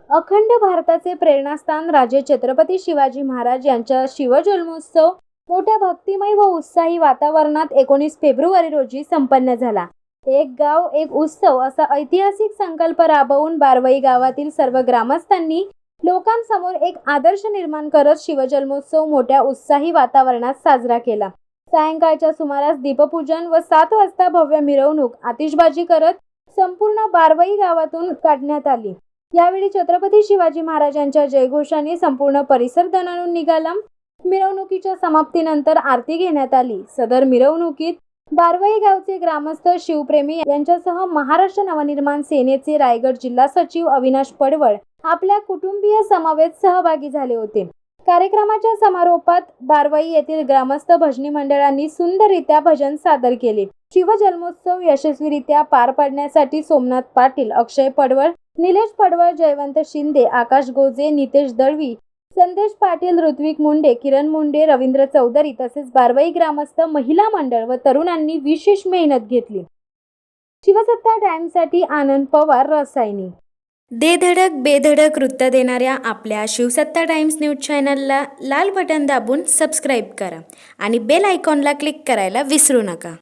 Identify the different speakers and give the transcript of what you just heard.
Speaker 1: अखंड भारताचे प्रेरणास्थान राजे छत्रपती शिवाजी महाराज यांचा शिवजन्मोत्सव मोठ्या भक्तिमय व उत्साही वातावरणात 19 फेब्रुवारी रोजी संपन्न झाला. एक गाव एक उत्सव असा ऐतिहासिक संकल्प राबवून बारवई गावातील सर्व ग्रामस्थांनी लोकांसमोर एक आदर्श निर्माण करत शिवजन्मोत्सव मोठ्या उत्साही वातावरणात साजरा केला. सायंकाळच्या सुमारास दीपपूजन व 7 वाजता भव्य मिरवणूक आतिषबाजी करत संपूर्ण बारवई गावातून काढण्यात आली. यावेळी छत्रपती शिवाजी महाराजांच्या जयघोषाने संपूर्ण परिसर दणाणून निघाला. मिरवणुकीच्या समाप्तीनंतर आरती घेण्यात आली. सदर मिरवणुकीत बारवई गावचे ग्रामस्थ शिवप्रेमी यांच्यासह महाराष्ट्र नवनिर्माण सेनेचे रायगड जिल्हा सचिव अविनाश पडवळ आपल्या कुटुंबीय समवेत सहभागी झाले होते. कार्यक्रमाच्या समारोपात बारवई येथील ग्रामस्थ भजनी मंडळांनी सुंदररित्या भजन सादर केले. शिवजन्मोत्सव यशस्वीरित्या पार पाडण्यासाठी सोमनाथ पाटील, अक्षय पडवळ, निलेश पडवळ, जयवंत शिंदे, आकाश गोजे, नितेश दळवी, संदेश पाटील, ऋत्विक मुंडे, किरण मुंडे, रवींद्र चौधरी तसेच बारवई ग्रामस्थ, महिला मंडळ व तरुणांनी विशेष मेहनत घेतली. शिवसत्ता टाइम्ससाठी आनंद पवार, रसायनी.
Speaker 2: दे धडक बेधडक वृत्त देणाऱ्या आपल्या शिवसत्ता टाइम्स न्यूज चॅनलला लाल बटन दाबून सबस्क्राईब करा आणि बेल आयकॉनला क्लिक करायला विसरू नका.